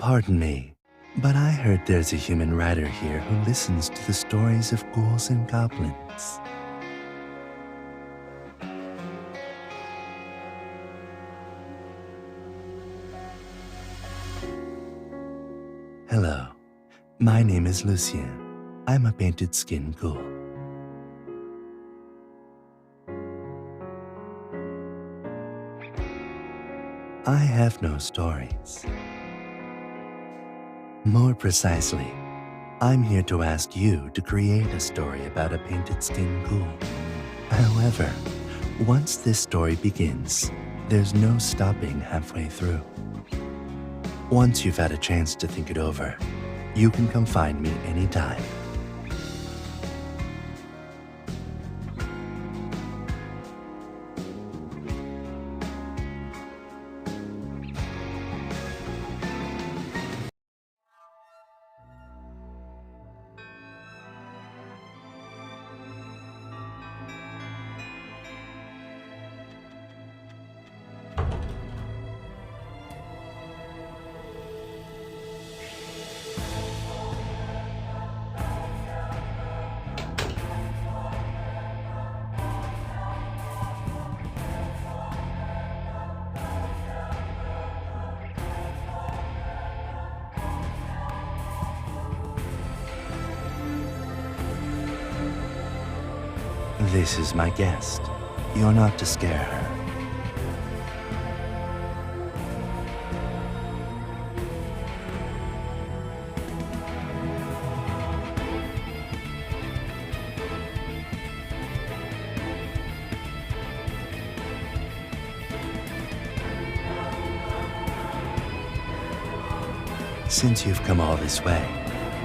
Pardon me, but I heard there's a human writer here who listens to the stories of ghouls and goblins. Hello, my name is Lucien. I'm a painted skin ghoul. I have no stories. More precisely, I'm here to ask you to create a story about a painted skin ghoul. However, once this story begins, there's no stopping halfway through. Once you've had a chance to think it over, you can come find me anytime. This is my guest. You're not to scare her. Since you've come all this way,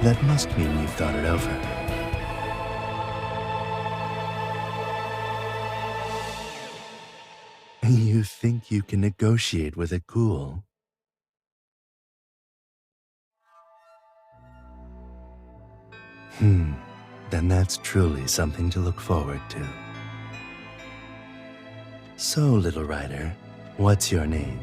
that must mean you've thought it over. You think you can negotiate with a ghoul? Then that's truly something to look forward to. So, little writer, what's your name?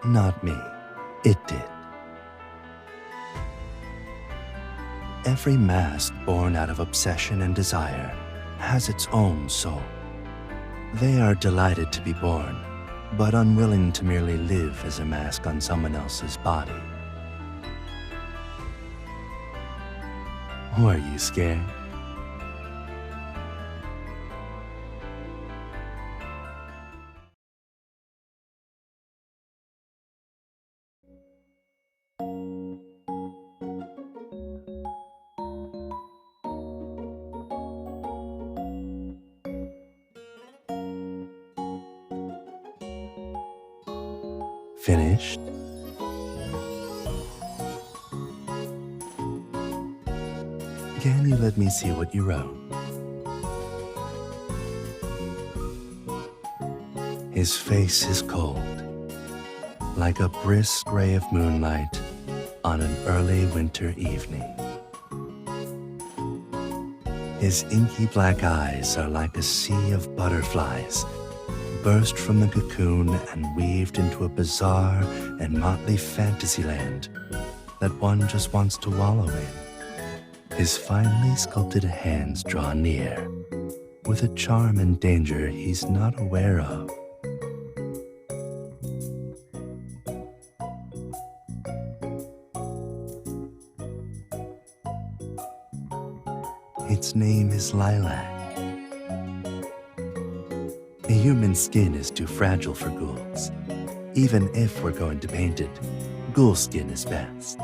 Not me. It did. Every mask born out of obsession and desire has its own soul. They are delighted to be born, but unwilling to merely live as a mask on someone else's body. Were you scared? Finished? Can you let me see what you wrote? His face is cold, like a brisk ray of moonlight on an early winter evening. His inky black eyes are like a sea of butterflies burst from the cocoon and weaved into a bizarre and motley fantasyland that one just wants to wallow in. His finely sculpted hands draw near, with a charm and danger he's not aware of. Its name is Lilac. Human skin is too fragile for ghouls. Even if we're going to paint it, ghoul skin is best.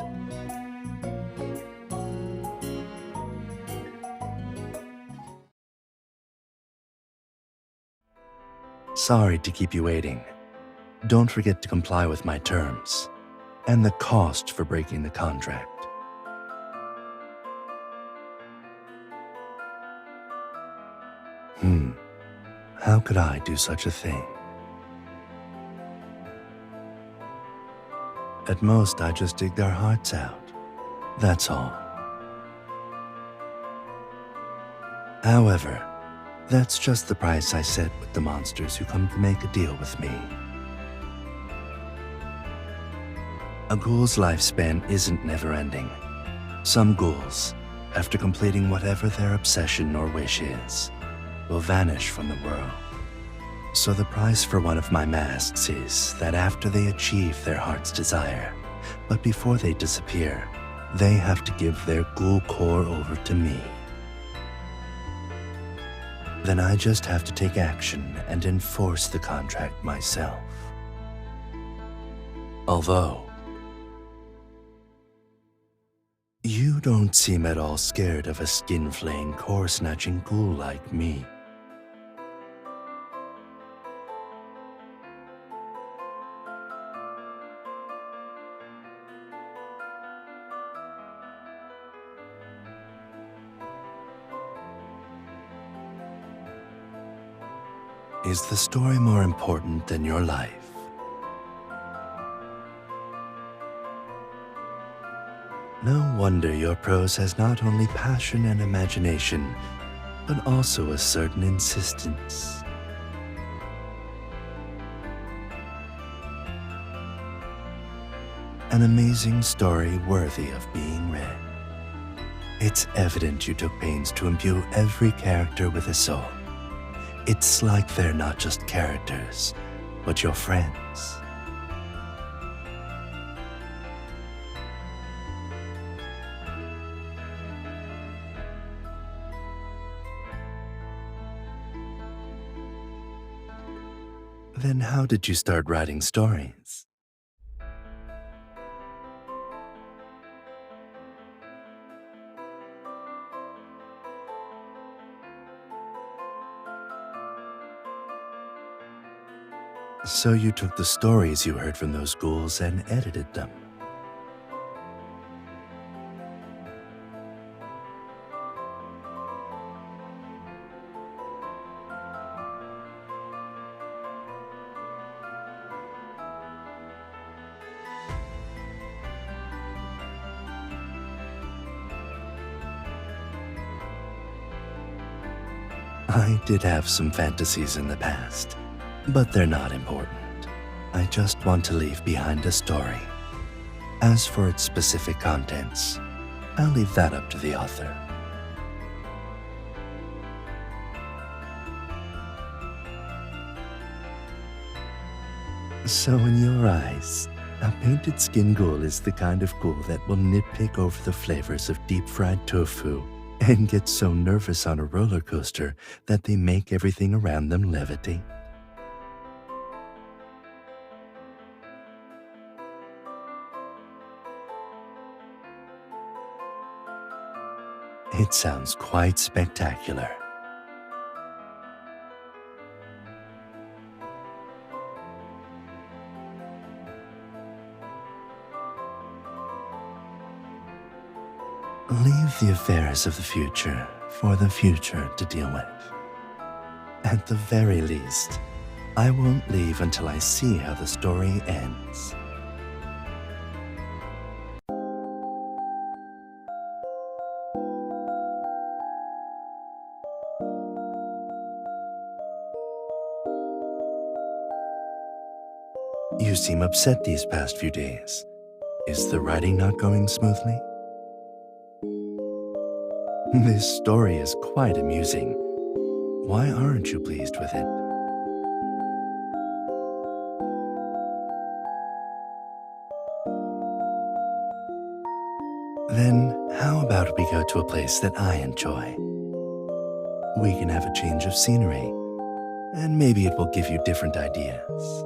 Sorry to keep you waiting. Don't forget to comply with my terms and the cost for breaking the contract. How could I do such a thing? At most, I just dig their hearts out. That's all. However, that's just the price I set with the monsters who come to make a deal with me. A ghoul's lifespan isn't never-ending. Some ghouls, after completing whatever their obsession or wish is, will vanish from the world. So the price for one of my masks is that after they achieve their heart's desire, but before they disappear, they have to give their ghoul core over to me. Then I just have to take action and enforce the contract myself. Although, you don't seem at all scared of a skin-flaying, core-snatching ghoul like me. Is the story more important than your life? No wonder your prose has not only passion and imagination, but also a certain insistence. An amazing story worthy of being read. It's evident you took pains to imbue every character with a soul. It's like they're not just characters, but your friends. Then how did you start writing stories? So you took the stories you heard from those ghouls and edited them. I did have some fantasies in the past, but they're not important. I just want to leave behind a story. As for its specific contents, I'll leave that up to the author. So in your eyes, a painted skin ghoul is the kind of ghoul that will nitpick over the flavors of deep-fried tofu and get so nervous on a roller coaster that they make everything around them levitate. It sounds quite spectacular. Leave the affairs of the future for the future to deal with. At the very least, I won't leave until I see how the story ends. You seem upset these past few days. Is the writing not going smoothly? This story is quite amusing. Why aren't you pleased with it? Then how about we go to a place that I enjoy? We can have a change of scenery, and maybe it will give you different ideas.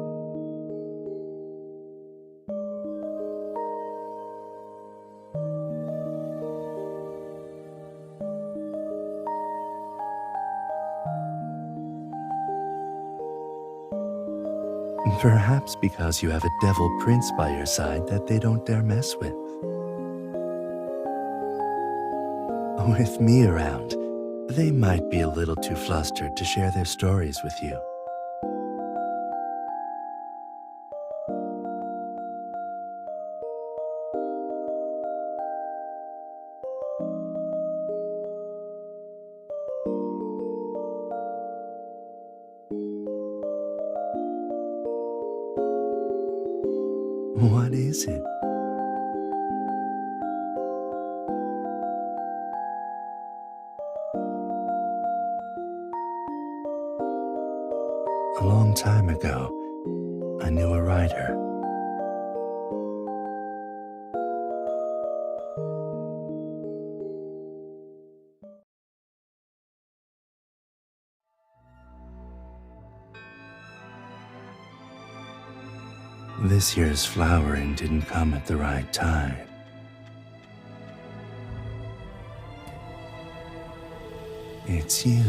Perhaps because you have a devil prince by your side that they don't dare mess with. With me around, they might be a little too flustered to share their stories with you. What is it? A long time ago, I knew a writer. This year's flowering didn't come at the right time. It's you.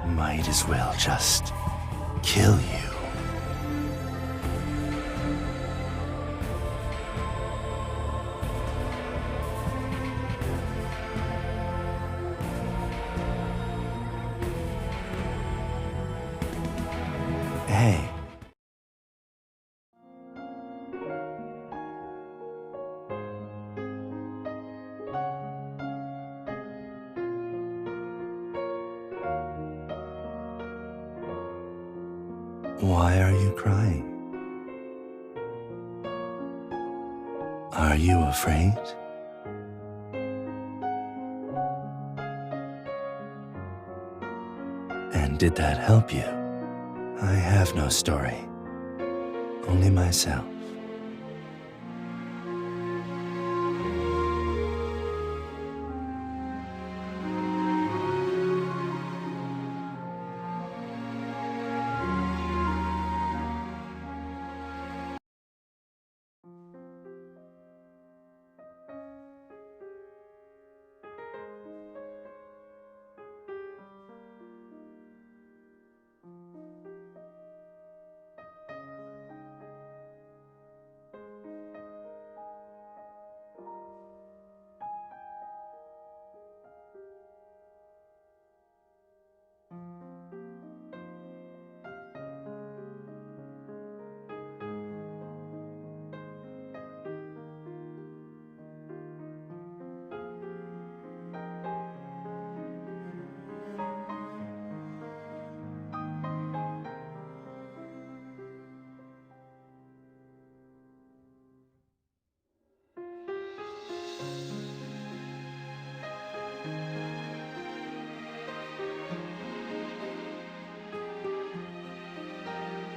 Might as well just kill you. Hey. Why are you crying? Are you afraid? And did that help you? I have no story, only myself.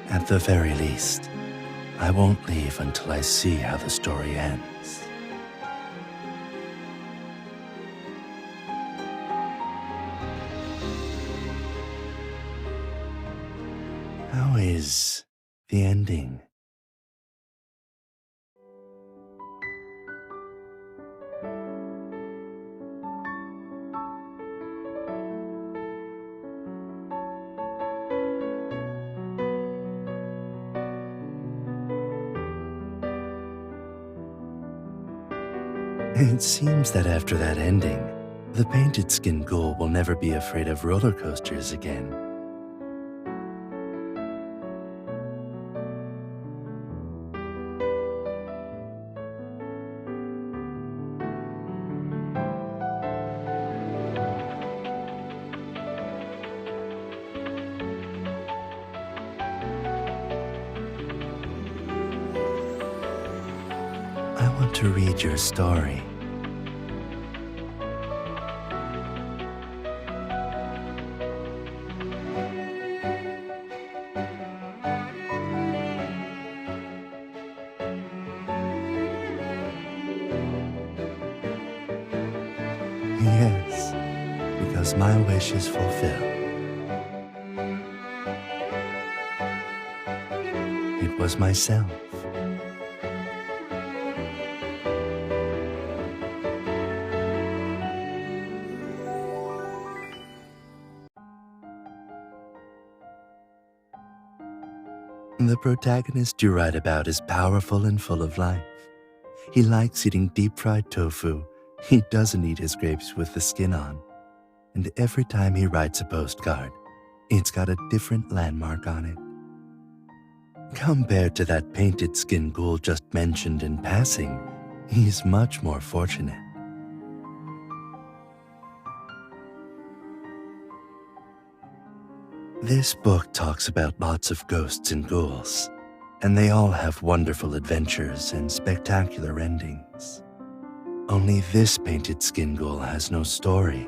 At the very least, I won't leave until I see how the story ends. How is the ending? It seems that after that ending, the painted skin ghoul will never be afraid of roller coasters again. I want to read your story. Yes, because my wish is fulfilled. It was myself The protagonist you write about is powerful and full of life. He likes eating deep-fried tofu. He doesn't eat his grapes with the skin on. And every time he writes a postcard, it's got a different landmark on it. Compared to that painted skin ghoul just mentioned in passing, he's much more fortunate. This book talks about lots of ghosts and ghouls, and they all have wonderful adventures and spectacular endings. Only this painted skin ghoul has no story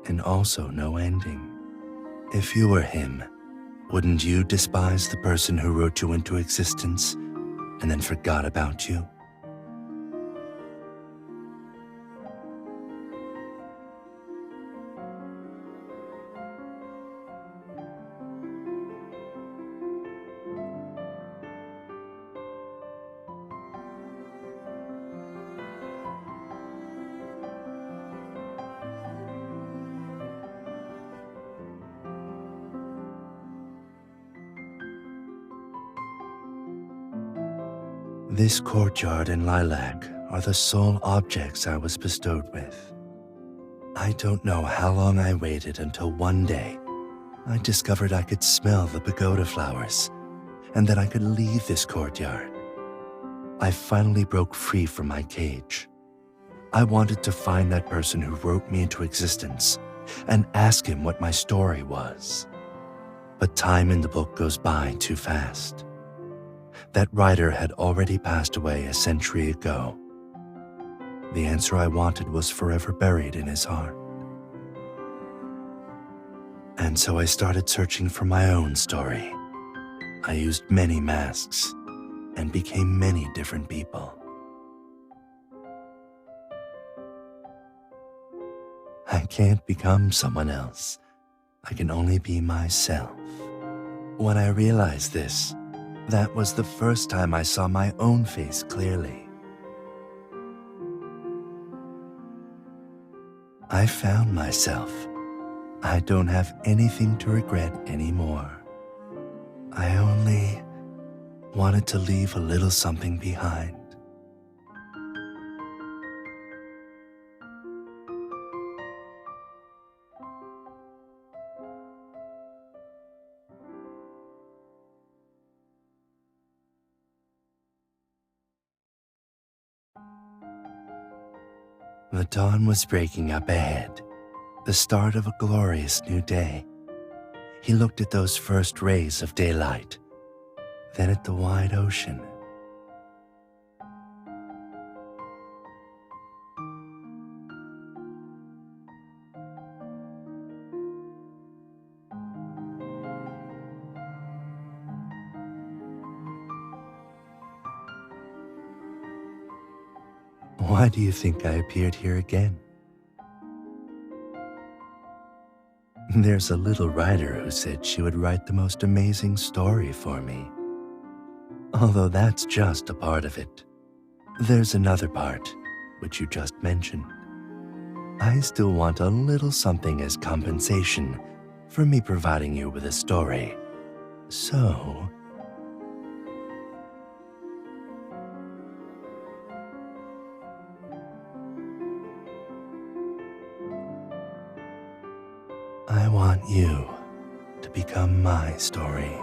and also no ending. If you were him, wouldn't you despise the person who wrote you into existence and then forgot about you? This courtyard and lilac are the sole objects I was bestowed with. I don't know how long I waited until one day I discovered I could smell the pagoda flowers and that I could leave this courtyard. I finally broke free from my cage. I wanted to find that person who wrote me into existence and ask him what my story was. But time in the book goes by too fast. That writer had already passed away a century ago. The answer I wanted was forever buried in his heart. And so I started searching for my own story. I used many masks and became many different people. I can't become someone else. I can only be myself. When I realized this, that was the first time I saw my own face clearly. I found myself. I don't have anything to regret anymore. I only wanted to leave a little something behind. The dawn was breaking up ahead, the start of a glorious new day. He looked at those first rays of daylight, then at the wide ocean. Why do you think I appeared here again? There's a little writer who said she would write the most amazing story for me. Although that's just a part of it. There's another part, which you just mentioned. I still want a little something as compensation for me providing you with a story. So, I want you to become my story.